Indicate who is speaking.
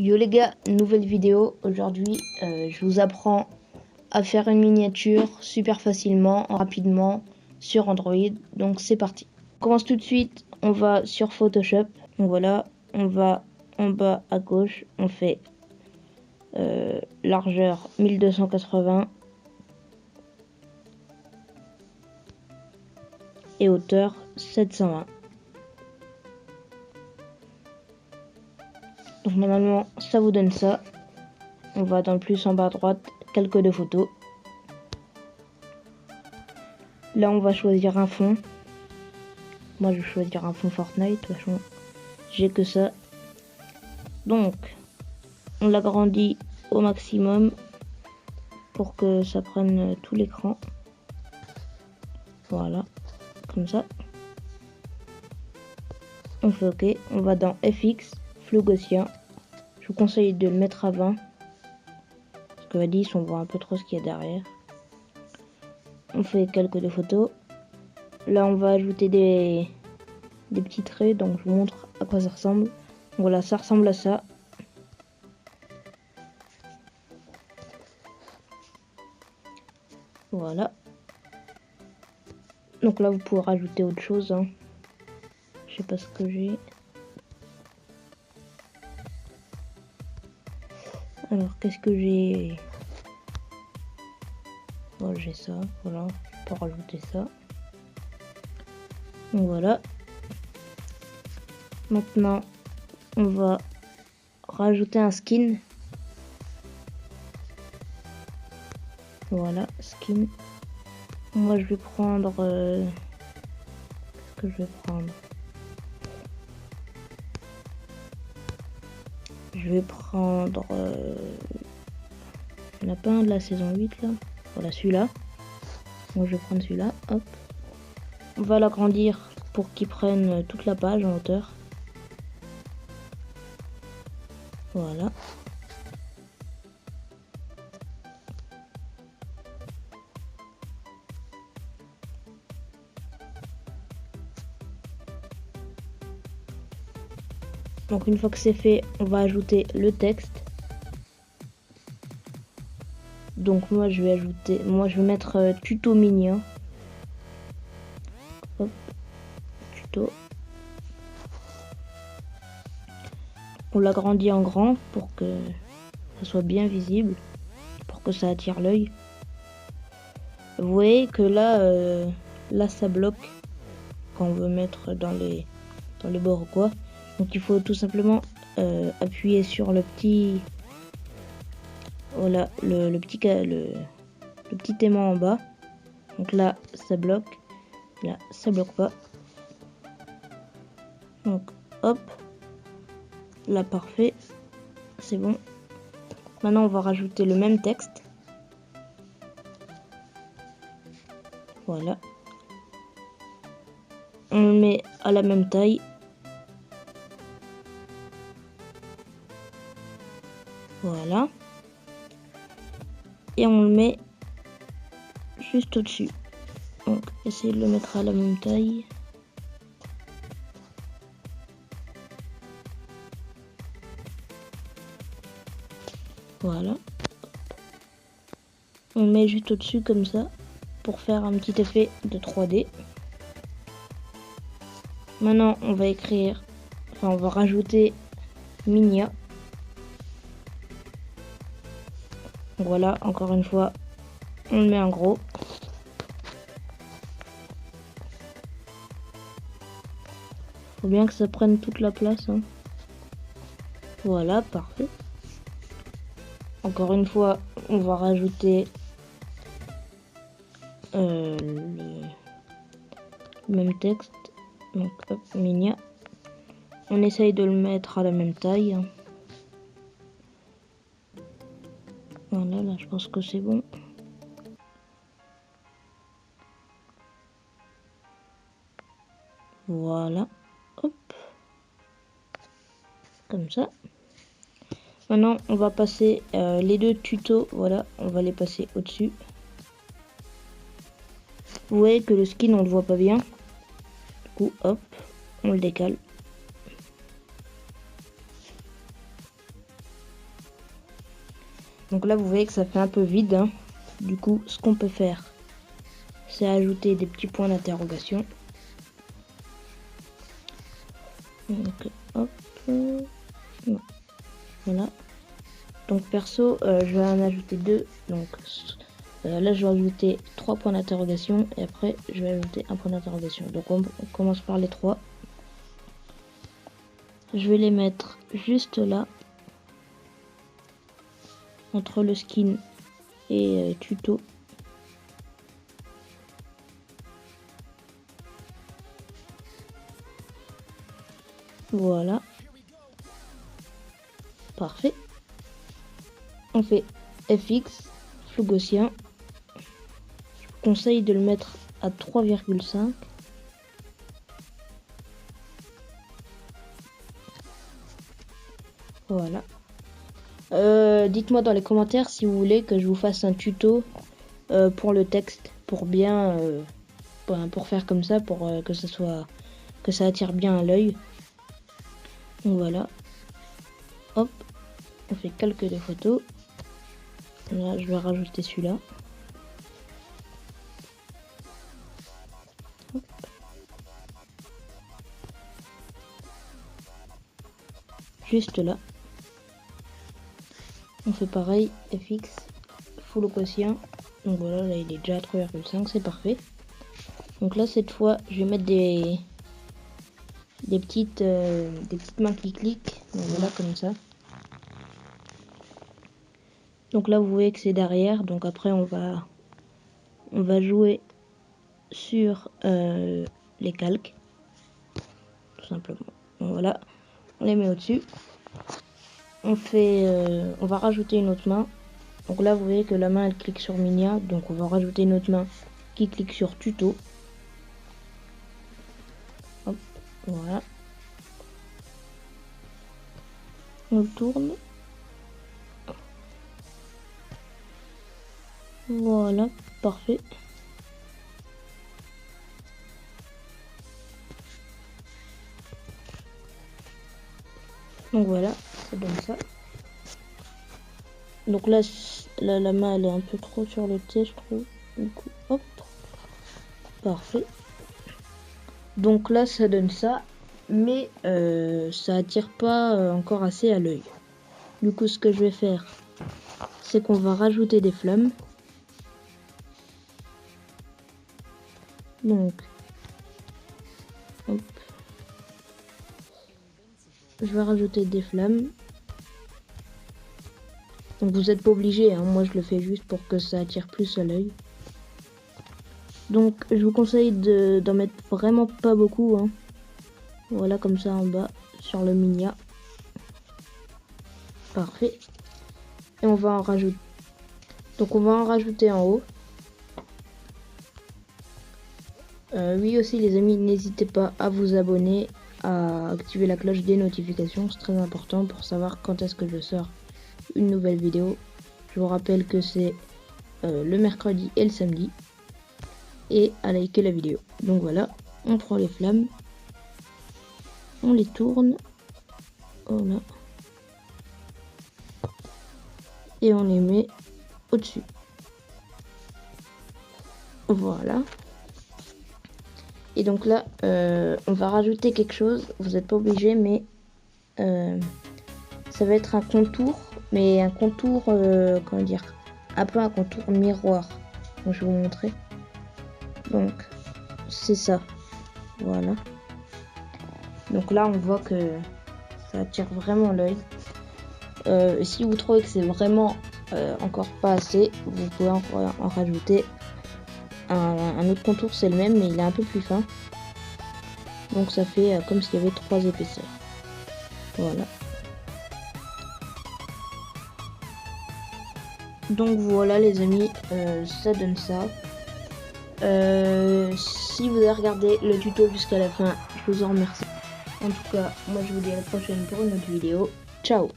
Speaker 1: Yo les gars, nouvelle vidéo. Aujourd'hui, je vous apprends à faire une miniature super facilement, rapidement sur Android. Donc c'est parti. On commence tout de suite. On va sur Photoshop. Donc voilà, on va en bas à gauche. On fait largeur 1280 et hauteur 720. Donc normalement, ça vous donne ça. On va dans le plus en bas à droite, calque de photos. Là, on va choisir un fond. Moi, je vais choisir un fond Fortnite. De toute façon, j'ai que ça. Donc, on l'agrandit au maximum pour que ça prenne tout l'écran. Voilà, comme ça. On fait OK. On va dans FX, flou gaussien. Je vous conseille de le mettre à 20. Parce que Alice, on voit un peu trop ce qu'il y a derrière. On fait quelques de photos. Là, on va ajouter des petits traits. Donc, je vous montre à quoi ça ressemble. Voilà, ça ressemble à ça. Voilà. Donc là, vous pouvez rajouter autre chose. Hein. Je sais pas ce que j'ai. Alors, qu'est-ce que j'ai? Bon, j'ai ça. Voilà, je peux rajouter ça. Donc voilà. Maintenant, on va rajouter un skin. Voilà, skin. Moi, je vais prendre... qu'est-ce que je vais prendre? Je vais prendre... il n'y en a pas un de la saison 8, là. Voilà, celui-là. Moi, je vais prendre celui-là. Hop. On va l'agrandir pour qu'il prenne toute la page en hauteur. Voilà. Donc une fois que c'est fait, on va ajouter le texte. Donc moi je vais mettre tuto mini. Hop, tuto. On l'agrandit en grand pour que ça soit bien visible, pour que ça attire l'œil. Vous voyez que là ça bloque quand on veut mettre dans les bords ou quoi. Donc il faut tout simplement appuyer sur le petit, voilà, le petit aimant en bas. Donc là ça bloque, là ça bloque pas. Donc hop, là parfait, c'est bon. Maintenant on va rajouter le même texte. Voilà. On le met à la même taille. Voilà. Et on le met juste au-dessus. Donc, essayez de le mettre à la même taille. Voilà. On le met juste au-dessus comme ça pour faire un petit effet de 3D. Maintenant, on va rajouter Minia. Voilà, encore une fois, on le met en gros. Faut bien que ça prenne toute la place. Hein. Voilà, parfait. Encore une fois, on va rajouter le même texte. Donc, hop, Minia. On essaye de le mettre à la même taille. Hein. Voilà, là, je pense que c'est bon. Voilà. Hop. Comme ça. Maintenant, on va passer les deux tutos. Voilà, on va les passer au-dessus. Vous voyez que le skin, on le voit pas bien. Du coup, hop, on le décale. Donc là vous voyez que ça fait un peu vide, hein. Du coup ce qu'on peut faire, c'est ajouter des petits points d'interrogation. Donc hop, voilà. Donc perso je vais en ajouter 2. Donc là je vais ajouter 3 points d'interrogation et après je vais ajouter un point d'interrogation. Donc on commence par les 3. Je vais les mettre juste là, entre le skin et tuto. Voilà. Parfait. On fait FX, flou gaussien. Je vous conseille de le mettre à 3,5. Voilà. Dites-moi dans les commentaires si vous voulez que je vous fasse un tuto pour le texte, pour bien, pour faire comme ça, pour que ça attire bien à l'œil. Donc voilà. Hop, on fait quelques des photos. Là, je vais rajouter celui-là. Juste là. On fait pareil, FX, full quotient. Donc voilà, là il est déjà à 3,5, c'est parfait. Donc là cette fois, je vais mettre des petites mains qui cliquent. Donc voilà, comme ça. Donc là vous voyez que c'est derrière. Donc après on va jouer sur les calques. Tout simplement. Donc voilà, on les met au-dessus. On va rajouter une autre main. Donc là vous voyez que la main elle clique sur Minia. Donc on va rajouter une autre main qui clique sur tuto. Hop, voilà. On le tourne. Voilà, parfait. Donc voilà, ça donne ça. Donc là, la main elle est un peu trop sur le T, je trouve. Du coup, hop. Parfait. Donc là, ça donne ça. Mais ça attire pas encore assez à l'œil. Du coup, ce que je vais faire, c'est qu'on va rajouter des flammes. Donc, hop. Je vais rajouter des flammes. Donc vous n'êtes pas obligé, hein. Moi je le fais juste pour que ça attire plus à l'œil. Donc je vous conseille d'en mettre vraiment pas beaucoup, hein. Voilà, comme ça en bas sur le Minia. Parfait. Et on va en rajouter. Donc on va en rajouter en haut. Oui aussi les amis, n'hésitez pas à vous abonner, à activer la cloche des notifications, c'est très important pour savoir quand est-ce que je sors une nouvelle vidéo. Je vous rappelle que c'est le mercredi et le samedi. Et à liker la vidéo. Donc voilà, on prend les flammes, on les tourne, voilà, et on les met au-dessus. Voilà. Et donc là, on va rajouter quelque chose. Vous n'êtes pas obligé, mais ça va être un contour, mais un contour, comment dire, un peu un contour miroir. Donc, je vais vous montrer. Donc, c'est ça. Voilà. Donc là, on voit que ça attire vraiment l'œil. Si vous trouvez que c'est vraiment encore pas assez, vous pouvez en rajouter un autre contour, c'est le même, mais il est un peu plus fin. Donc ça fait comme s'il y avait 3 épaisseurs. Voilà. Donc voilà les amis, ça donne ça. Si vous avez regardé le tuto jusqu'à la fin, je vous en remercie. En tout cas, moi je vous dis à la prochaine pour une autre vidéo. Ciao!